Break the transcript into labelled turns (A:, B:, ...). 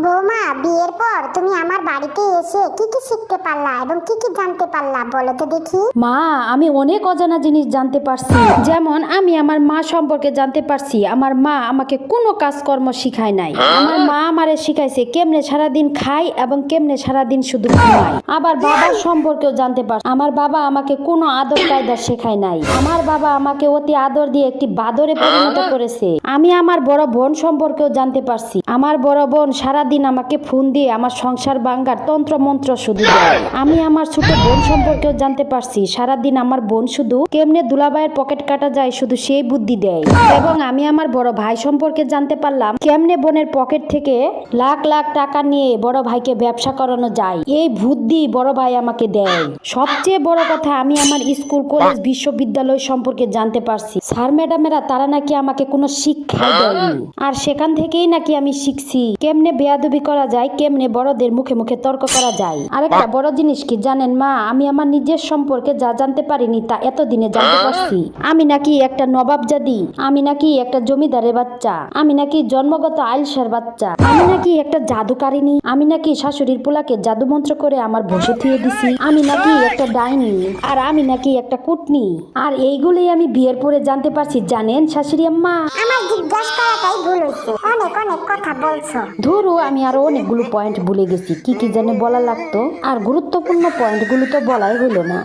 A: বৌমা, বিয়ের পর তুমি আমার বাড়িতে এসে কি কি শিখতে পারলা এবং কি কি জানতে পারলা বলো তো দেখি।
B: মা, আমি অনেক অজানা জিনিস জানতে পারছি। যেমন আমি আমার মা সম্পর্কে জানতে পারছি আমার মা আমাকে কোনো কাজকর্ম শিখায় নাই। আমার মা আমারে শিখাইছে কেমনে সারাদিন খাই এবং কেমনে সারাদিন শুধু ঘুমাই। আবার বাবার সম্পর্কেও জানতে পারছি আমার বাবা আমাকে কোনো আদর কায়দা শেখায় নাই। আমার বাবা আমাকে অতি আদর দিয়ে একটি বাদরে পরিণত করেছে। আমি আমার বড় বোন সম্পর্কেও জানতে পারছি আমার বড় বোন সারাদিন আমাকে ফোন দিয়ে আমার সংসার ভাঙার তন্ত্র মন্ত্র শুধু দেয়। আমি আমার ছোট বোন সম্পর্কেও জানতে পারছি সারাদিন আমার বোন শুধু কেমনে দুলাভাইয়ের পকেট কাটা যায় শুধু সেই বুদ্ধি দেয়। এবং আমি আমার বড় ভাই সম্পর্কে জানতে পারলাম কেমনে বোনের পকেট থেকে লাখ লাখ টাকা নিয়ে বড় ভাইকে ব্যবসা করানো যায়। এই বুদ্ধি বড় ভাই আমাকে দেয়। সবচেয়ে বড় কথা, আমি আমার স্কুল কলেজ বিশ্ববিদ্যালয় সম্পর্কে জানতে পারছি স্যার ম্যাডামেরা তারা নাকি আমাকে কোনো শিক্ষাই দেয়নি। আর সেখান থেকেই নাকি আমি শিখছি কেমনে বেয়াদবি করা যায়, কেমনে বড়দের মুখে মুখে তর্ক করা যায়। আরেকটা বড় জিনিস কি জানেন মা, আমি আমার নিজের সম্পর্কে যা জানতে পারিনি তা এতদিনে জানতে পারছি। আমি নাকি একটা নবাবজাদি, আমি নাকি একটা জমিদারের বাচ্চা, আমি নাকি জন্মগত আইলসার বাচ্চা, আমি নাকি একটা জাদুকারিনী, আমি নাকি শাশুড়ির পোলাকে জাদু মন্ত্র করে আমার বসে থুয়ে দিছি, আমি নাকি একটা ডাইনি, আর আমি নাকি একটা কুটনি। আর এইগুলোই আমি বিয়ের পরে জানতে পারছি জানেন শাশুড়ি আম্মা।
A: আমার জিজ্ঞাসা করাটাই ভুল হয়েছে, অনেক অনেক কথা বলছো।
B: ধরো আমি আরো অনেকগুলো পয়েন্ট ভুলে গেছি কি কি জানে বলা লাগতো, আর গুরুত্বপূর্ণ পয়েন্টগুলো তো বলাই হলো না।